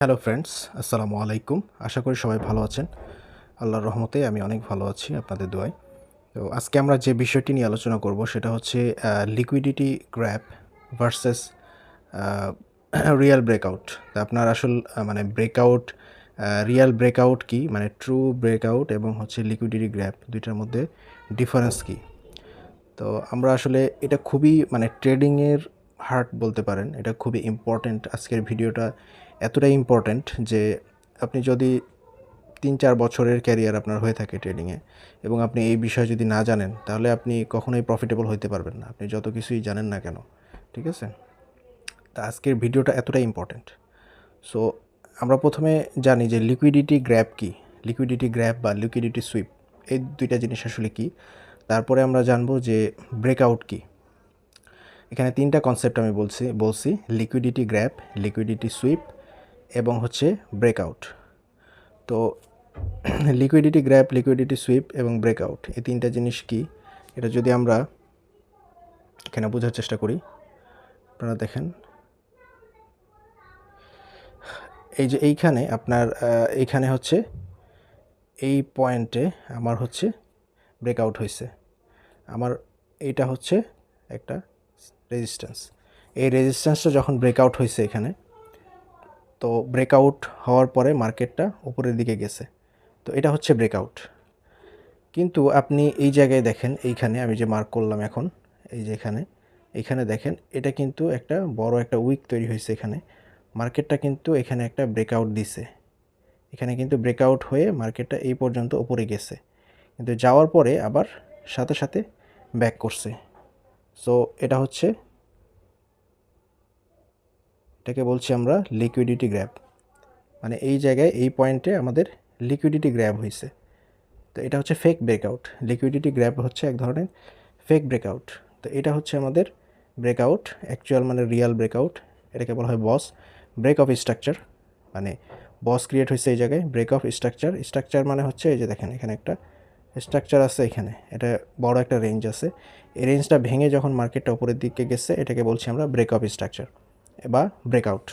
Hello friends, আসসালামু আলাইকুম। আশা করি সবাই ভালো আছেন। আল্লাহর রহমতে আমি অনেক ভালো আছি আপনাদের দোয়ায়। তো আজকে আমরা যে বিষয়টি নিয়ে আলোচনা করব সেটা হচ্ছে liquidity grab versus Real breakout. তো আপনার আসল মানে ব্রেকআউট, রিয়াল ব্রেকআউট কি, মানে ট্রু ব্রেকআউট এবং হচ্ছে লিকুইডিটি গ্র্যাপ দুইটার মধ্যে ডিফারেন্স কি। তো আমরা আসলে এটা খুবই মানে ট্রেডিংয়ের হার্ট বলতে পারেন, এটা খুবই ইম্পর্ট্যান্ট। আজকের ভিডিওটা এতটাই ইম্পর্ট্যান্ট যে আপনি যদি ৩-৪ বছরের ক্যারিয়ার আপনার হয়ে থাকে ট্রেডিংয়ে এবং আপনি এই বিষয়ে যদি না জানেন তাহলে আপনি কখনোই প্রফিটেবল হতে পারবেন না, আপনি যত কিছুই জানেন না কেন। ঠিক আছে, তা আজকের ভিডিওটা এতটাই ইম্পর্ট্যান্ট। সো আমরা প্রথমে জানি যে লিকুইডিটি গ্র্যাপ কি, লিকুইডিটি গ্র্যাপ বা লিকুইডিটি সুইপ, এই দুইটা জিনিস আসলে কি। তারপরে আমরা জানবো যে ব্রেকআউট কি। এখানে তিনটা কনসেপ্ট আমি বলছি লিকুইডিটি গ্র্যাপ, লিকুইডিটি সুইপ এবং হচ্ছে ব্রেকআউট। তো লিকুইডিটি গ্র্যাপ, লিকুইডিটি সুইপ এবং ব্রেকআউট, এই তিনটা জিনিস কি এটা যদি আমরা এখানে বোঝার চেষ্টা করি। আপনারা দেখেন এই যে এইখানে আপনার এইখানে হচ্ছে এই পয়েন্টে আমার হচ্ছে ব্রেকআউট হয়েছে, আমার এইটা হচ্ছে একটা রেজিস্ট্যান্স। এই রেজিস্ট্যান্সটা যখন ব্রেকআউট হয়েছে এখানে, তো ব্রেকআউট হওয়ার পরে মার্কেটটা উপরের দিকে গেছে, তো এটা হচ্ছে ব্রেকআউট। কিন্তু আপনি এই জায়গায় দেখেন, এইখানে আমি যে মার্ক করলাম এখন, এই যে এইখানে দেখেন এটা কিন্তু একটা বড় একটা উইক তৈরি হয়েছে এখানে। মার্কেটটা কিন্তু এখানে একটা ব্রেকআউট দিছে, এখানে কিন্তু ব্রেকআউট হয়ে মার্কেটটা এই পর্যন্ত উপরে গেছে, কিন্তু যাওয়ার পরে আবার সাথে সাথে ব্যাক করছে। সো এটা হচ্ছে, এটাকে বলছি আমরা লিকুইডিটি গ্র্যাব। মানে এই জায়গায় এই পয়েন্টে আমাদের লিকুইডিটি গ্র্যাব হয়েছে। তো এটা হচ্ছে ফেক ব্রেকআউট। লিকুইডিটি গ্র্যাব হচ্ছে এক ধরনের ফেক ব্রেকআউট। তো এটা হচ্ছে আমাদের ব্রেকআউট, অ্যাকচুয়াল মানে রিয়াল ব্রেকআউট। এটাকে বলা হয় বস, ব্রেক অফ স্ট্রাকচার। মানে বস ক্রিয়েট হয়েছে এই জায়গায়, ব্রেক অফ স্ট্রাকচার। স্ট্রাকচার মানে হচ্ছে এই যে দেখেন এখানে একটা স্ট্রাকচার আছে, এখানে এটা বড় একটা রেঞ্জ আছে। এই রেঞ্জটা ভেঙে যখন মার্কেটটা উপরের দিকে গেছে এটাকে বলছি আমরা ব্রেক অফ স্ট্রাকচার বা ব্রেকআউট।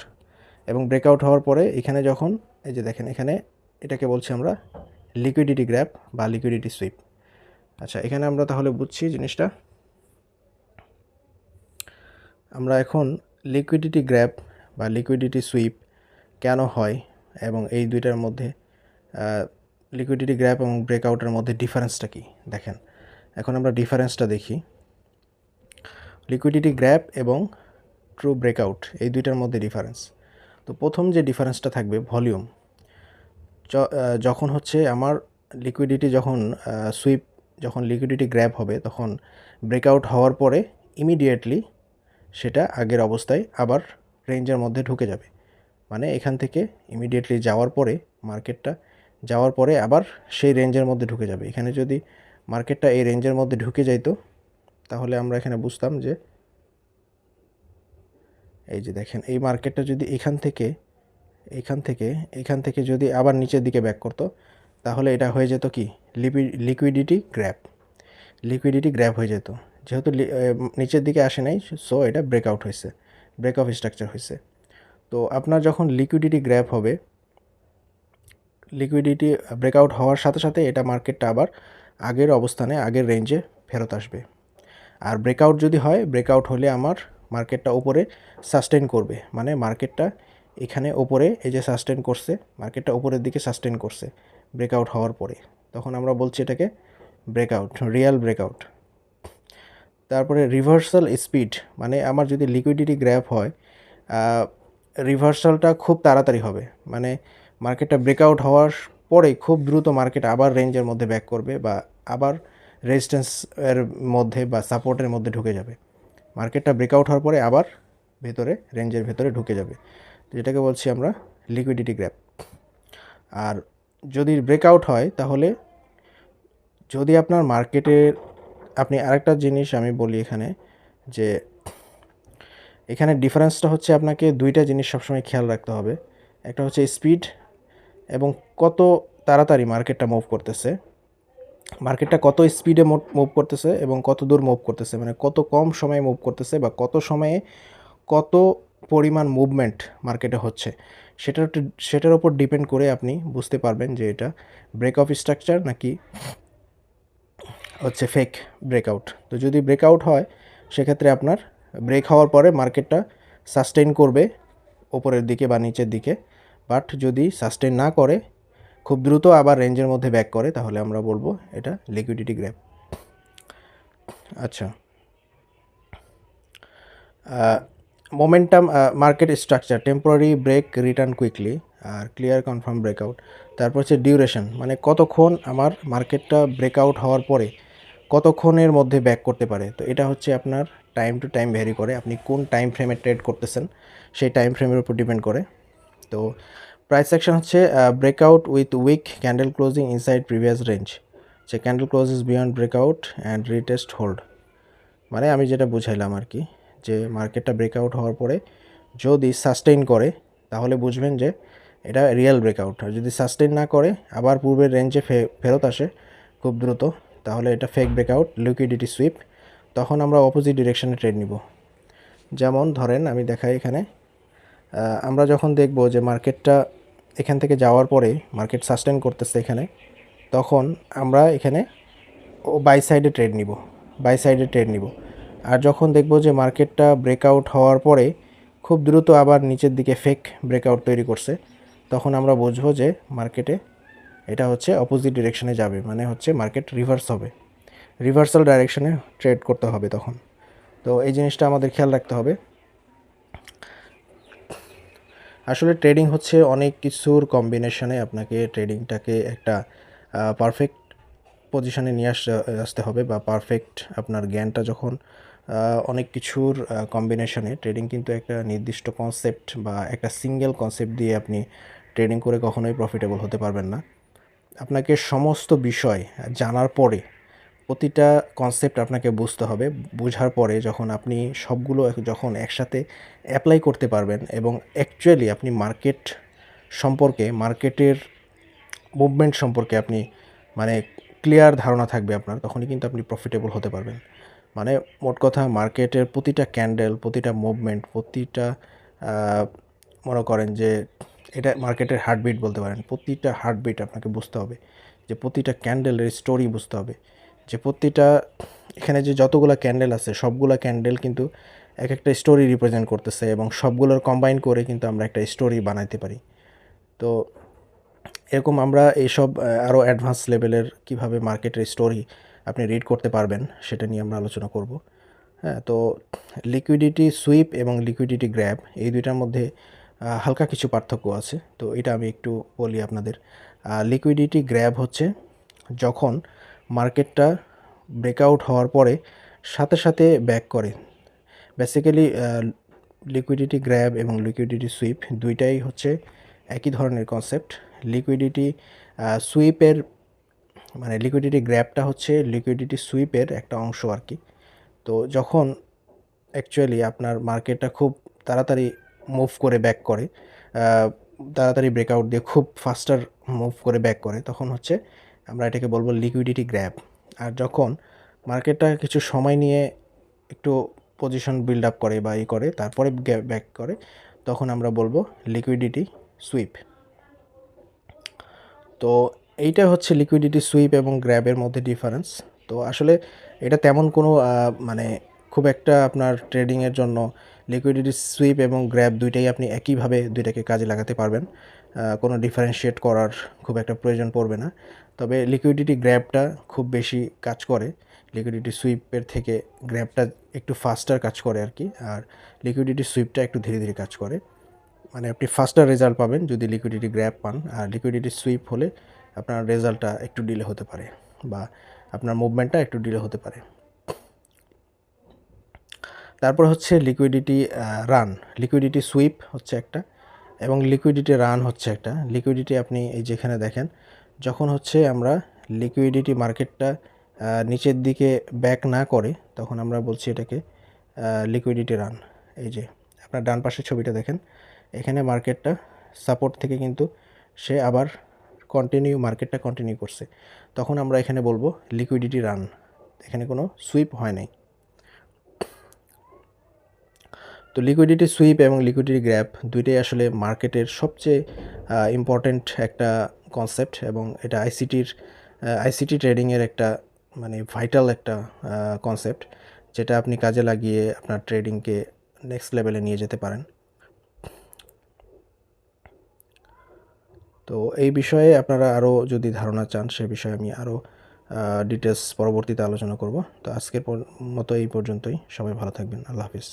এবং ব্রেকআউট হওয়ার পরে এখানে যখন এই যে দেখেন এখানে, এটাকে বলছি আমরা লিকুইডিটি গ্র্যাব বা লিকুইডিটি সুইপ। আচ্ছা, এখানে আমরা তাহলে বুঝছি জিনিসটা। আমরা এখন লিকুইডিটি গ্র্যাব বা লিকুইডিটি সুইপ কেন হয় এবং এই দুইটার মধ্যে লিকুইডিটি গ্র্যাব এবং ব্রেকআউটের মধ্যে ডিফারেন্সটা কি দেখেন। এখন আমরা ডিফারেন্সটা দেখি। লিকুইডিটি গ্র্যাব এবং ট্রু ব্রেকআউট, এই দুইটার মধ্যে ডিফারেন্স। তো প্রথম যে ডিফারেন্সটা থাকবে ভলিউম। যখন হচ্ছে আমার লিকুইডিটি যখন সুইপ, যখন লিকুইডিটি গ্র্যাব হবে তখন ব্রেকআউট হওয়ার পরে ইমিডিয়েটলি সেটা আগের অবস্থায় আবার রেঞ্জের মধ্যে ঢুকে যাবে। মানে এখান থেকে ইমিডিয়েটলি যাওয়ার পরে, মার্কেটটা যাওয়ার পরে আবার সেই রেঞ্জের মধ্যে ঢুকে যাবে। এখানে যদি মার্কেটটা এই রেঞ্জের মধ্যে ঢুকে যাইতো তাহলে আমরা এখানে বুঝতাম যে এই যে দেখেন এই মার্কেটটা যদি এখান থেকে যদি আবার নিচের দিকে ব্যাক করতো তাহলে এটা হয়ে যেত কি লিকুইডিটি গ্র্যাব হয়ে যেত। যেহেতু নিচের দিকে আসে নাই, সো এটা ব্রেকআউট হয়েছে, ব্রেক অফ স্ট্রাকচার হয়েছে। তো আপনার যখন লিকুইডিটি গ্র্যাব হবে, লিকুইডিটি ব্রেকআউট হওয়ার সাথে সাথে এটা মার্কেটটা আবার আগের অবস্থানে, আগের রেঞ্জে ফেরত আসবে। আর ব্রেকআউট যদি হয়, ব্রেকআউট হলে আমার মার্কেটটা উপরে সাস্টেন করবে, মানে মার্কেটটা এখানে ওপরে এই যে সাস্টেন করছে, মার্কেটটা উপরের দিকে সাস্টেন করছে ব্রেকআউট হওয়ার পরে, তখন আমরা বলছি এটাকে ব্রেকআউট, রিয়াল ব্রেকআউট। তারপরে রিভার্সাল স্পিড, মানে আমার যদি লিকুইডিটি গ্র্যাব হয়, রিভার্সালটা খুব তাড়াতাড়ি হবে। মানে মার্কেটটা ব্রেকআউট হওয়ার পরে খুব দ্রুত মার্কেট আবার রেঞ্জের মধ্যে ব্যাক করবে বা আবার রেজিস্ট্যান্স এর মধ্যে বা সাপোর্টের মধ্যে ঢুকে যাবে। মার্কেটটা ব্রেকআউট হওয়ার পরে আবার ভেতরে, রেঞ্জের ভেতরে ঢুকে যাবে, যেটাকে বলছি আমরা লিকুইডিটি গ্র্যাব। আর যদি ব্রেকআউট হয় তাহলে, যদি আপনার মার্কেটের, আপনি আরেকটা জিনিস আমি বলি এখানে, যে এখানে ডিফারেন্সটা হচ্ছে আপনাকে দুইটা জিনিস সবসময় খেয়াল রাখতে হবে। একটা হচ্ছে স্পিড এবং কত তাড়াতাড়ি মার্কেটটা মুভ করতেছে, মার্কেটটা কত স্পিডে মুভ করতেছে এবং কত দূর মুভ করতেছে, মানে কত কম সময়ে মুভ করতেছে বা কত সময়ে কত পরিমাণ মুভমেন্ট মার্কেটে হচ্ছে, সেটার উপর ডিপেন্ড করে আপনি বুঝতে পারবেন যে এটা ব্রেক অফ স্ট্রাকচার নাকি হচ্ছে ফেক ব্রেকআউট। তো যদি ব্রেকআউট হয় সেক্ষেত্রে আপনার ব্রেক হওয়ার পরে মার্কেটটা সাস্টেইন করবে ওপরের দিকে বা নিচের দিকে, বাট যদি সাস্টেইন না করে খুব দ্রুত আবার রেঞ্জের মধ্যে ব্যাক করে তাহলে আমরা বলবো এটা লিকুইডিটি গ্র্যাব। আচ্ছা, momentum market structure, temporary break, return quickly, আর ক্লিয়ার কনফার্ম ব্রেকআউট। তারপর হচ্ছে ডিউরেশন, মানে কতক্ষণ আমার মার্কেটটা ব্রেকআউট হওয়ার পরে কতক্ষণের মধ্যে ব্যাক করতে পারে। তো এটা হচ্ছে আপনার টাইম টু টাইম ভ্যারি করে, আপনি কোন টাইম ফ্রেমে ট্রেড করতেছেন সেই টাইম ফ্রেমের উপর ডিপেন্ড করে। তো প্রাইস সেকশন হচ্ছে breakout with weak candle closing inside previous range, যে candle closes beyond breakout and retest hold. মানে আমি যেটা বুঝাইলাম আর কি, যে মার্কেটটা ব্রেকআউট হওয়ার পরে যদি সাস্টেইন করে তাহলে বুঝবেন যে এটা রিয়েল ব্রেকআউট, আর যদি সাস্টেইন না করে আবার পূর্বের রেঞ্জে ফেরত আসে খুব দ্রুত তাহলে এটা ফেক ব্রেকআউট, লিকুইডিটি সুইপ। তখন আমরা অপোজিট ডিরেকশনে ট্রেড নিব। যেমন ধরেন আমি দেখাই এখানে, আমরা যখন দেখব যে মার্কেটটা এখান থেকে যাওয়ার পরে মার্কেট সাস্টেইন করতেছে এখানে, তখন আমরা এখানে বাই সাইডে ট্রেড নিব। আর যখন দেখব যে মার্কেটটা ব্রেকআউট হওয়ার পরে খুব দ্রুত আবার নিচের দিকে ফেক ব্রেকআউট তৈরি করছে, তখন আমরা বুঝবো যে মার্কেটে এটা হচ্ছে অপোজিট ডিরেকশনে যাবে, মানে হচ্ছে মার্কেট রিভার্স হবে, রিভার্সাল ডাইরেকশনে ট্রেড করতে হবে তখন। তো এই জিনিসটা আমাদের খেয়াল রাখতে হবে। আসলে ট্রেডিং হচ্ছে অনেক কিছুর কম্বিনেশনে আপনাকে ট্রেডিংটাকে একটা পারফেক্ট পজিশনে নিয়ে আসতে হবে, বা পারফেক্ট আপনার জ্ঞানটা যখন অনেক কিছুর কম্বিনেশনে, ট্রেডিং কিন্তু একটা নির্দিষ্ট কনসেপ্ট বা একটা সিঙ্গেল কনসেপ্ট দিয়ে আপনি ট্রেডিং করে কখনোই প্রফিটেবল হতে পারবেন না। আপনাকে সমস্ত বিষয় জানার পরে প্রতিটা কনসেপ্ট আপনাকে বুঝতে হবে, বোঝার পরে যখন আপনি সবগুলো যখন একসাথে অ্যাপ্লাই করতে পারবেন এবং অ্যাকচুয়ালি আপনি মার্কেট সম্পর্কে, মার্কেটের মুভমেন্ট সম্পর্কে আপনি মানে ক্লিয়ার ধারণা থাকবে আপনার, তখনই কিন্তু আপনি প্রফিটেবল হতে পারবেন। মানে মোট কথা মার্কেটের প্রতিটা ক্যান্ডেল, প্রতিটা মুভমেন্ট, প্রতিটা মনে করেন যে এটা মার্কেটের হার্টবিট বলতে পারেন, প্রতিটা হার্টবিট আপনাকে বুঝতে হবে, যে প্রতিটা ক্যান্ডেলের স্টোরি বুঝতে হবে, যে প্রতিটা এখানে যে যতগুলো ক্যান্ডেল আছে সবগুলো ক্যান্ডেল কিন্তু এক একটা স্টোরি রিপ্রেজেন্ট করতেছে এবং সবগুলোর কম্বাইন করে কিন্তু আমরা একটা স্টোরি বানাইতে পারি। তো এরকম আমরা এইসব আরও অ্যাডভান্স লেভেলের কীভাবে মার্কেটের স্টোরি আপনি রিড করতে পারবেন সেটা নিয়ে আমরা আলোচনা করব। হ্যাঁ, তো লিকুইডিটি সুইপ এবং লিকুইডিটি গ্র্যাব এই দুইটার মধ্যে হালকা কিছু পার্থক্য আছে, তো এটা আমি একটু বলি আপনাদের। লিকুইডিটি গ্র্যাব হচ্ছে যখন মার্কেটটা ব্রেকআউট হওয়ার পরে সাথে সাথে ব্যাক করে। বেসিক্যালি লিকুইডিটি গ্র্যাব এবং লিকুইডিটি সুইপ দুইটাই হচ্ছে একই ধরনের কনসেপ্ট। লিকুইডিটি সুইপের মানে লিকুইডিটি গ্র্যাবটা হচ্ছে লিকুইডিটি সুইপের একটা অংশ আর কি। তো যখন অ্যাকচুয়ালি আপনার মার্কেটটা খুব তাড়াতাড়ি মুভ করে ব্যাক করে, তাড়াতাড়ি ব্রেকআউট দিয়ে খুব ফাস্টার মুভ করে ব্যাক করে, তখন হচ্ছে আমরা এটাকে বলবো লিকুইডিটি গ্র্যাব। আর যখন মার্কেটটা কিছু সময় নিয়ে একটু পজিশন বিল্ড আপ করে বা করে তারপরে ব্যাক করে, তখন আমরা বলবো লিকুইডিটি সুইপ। তো এইটা হচ্ছে লিকুইডিটি সুইপ এবং গ্র্যাবের মধ্যে ডিফারেন্স। তো আসলে এটা তেমন কোনো মানে খুব একটা আপনার ট্রেডিংয়ের জন্য লিকুইডিটি সুইপ এবং গ্র্যাব দুইটাই আপনি একইভাবে দুইটাকে কাজে লাগাতে পারবেন, কোনো ডিফারেন্সিয়েট করার খুব একটা প্রয়োজন পড়বে না। তবে লিকুইডিটি গ্র্যাবটা খুব বেশি কাজ করে, লিকুইডিটি সুইপের থেকে গ্র্যাবটা একটু ফাস্টার কাজ করে আর কি, আর লিকুইডিটি সুইপটা একটু ধীরে ধীরে কাজ করে। মানে আপনি ফাস্টার রেজাল্ট পাবেন যদি লিকুইডিটি গ্র্যাব পান, আর লিকুইডিটি সুইপ হলে আপনার রেজাল্টটা একটু ডিলে হতে পারে বা আপনার মুভমেন্টটা একটু ডিলে হতে পারে। তারপর হচ্ছে লিকুইডিটি রান। লিকুইডিটি সুইপ হচ্ছে একটা এবং লিকুইডিটি রান হচ্ছে একটা। লিকুইডিটি আপনি এই যেখানে দেখেন, যখন হচ্ছে আমরা লিকুইডিটি মার্কেটটা নিচের দিকে ব্যাক না করে তখন আমরা বলছি এটাকে লিকুইডিটি রান। এই যে আপনার ডান পাশের ছবিটা দেখেন, এখানে মার্কেটটা সাপোর্ট থেকে কিন্তু সে আবার মার্কেটটা কন্টিনিউ করছে, তখন আমরা এখানে বলবো লিকুইডিটি রান, এখানে কোনো সুইপ হয় নাই। তো লিকুইডিটি সুইপ এবং লিকুইডিটি গ্র্যাব দুইটাই আসলে মার্কেটের সবচেয়ে ইম্পর্ট্যান্ট একটা কনসেপ্ট, এবং এটা আইসিটি ট্রেডিংয়ের একটা মানে ভাইটাল একটা কনসেপ্ট, যেটা আপনি কাজে লাগিয়ে আপনার ট্রেডিংকে নেক্সট লেভেলে নিয়ে যেতে পারেন। তো এই বিষয়ে আপনারা আরও যদি ধারণা চান, সে বিষয়ে আমি আরও ডিটেলস পরবর্তীতে আলোচনা করব। তো আজকের মতো এই পর্যন্তই। সবাই ভালো থাকবেন। আল্লাহ হাফিজ।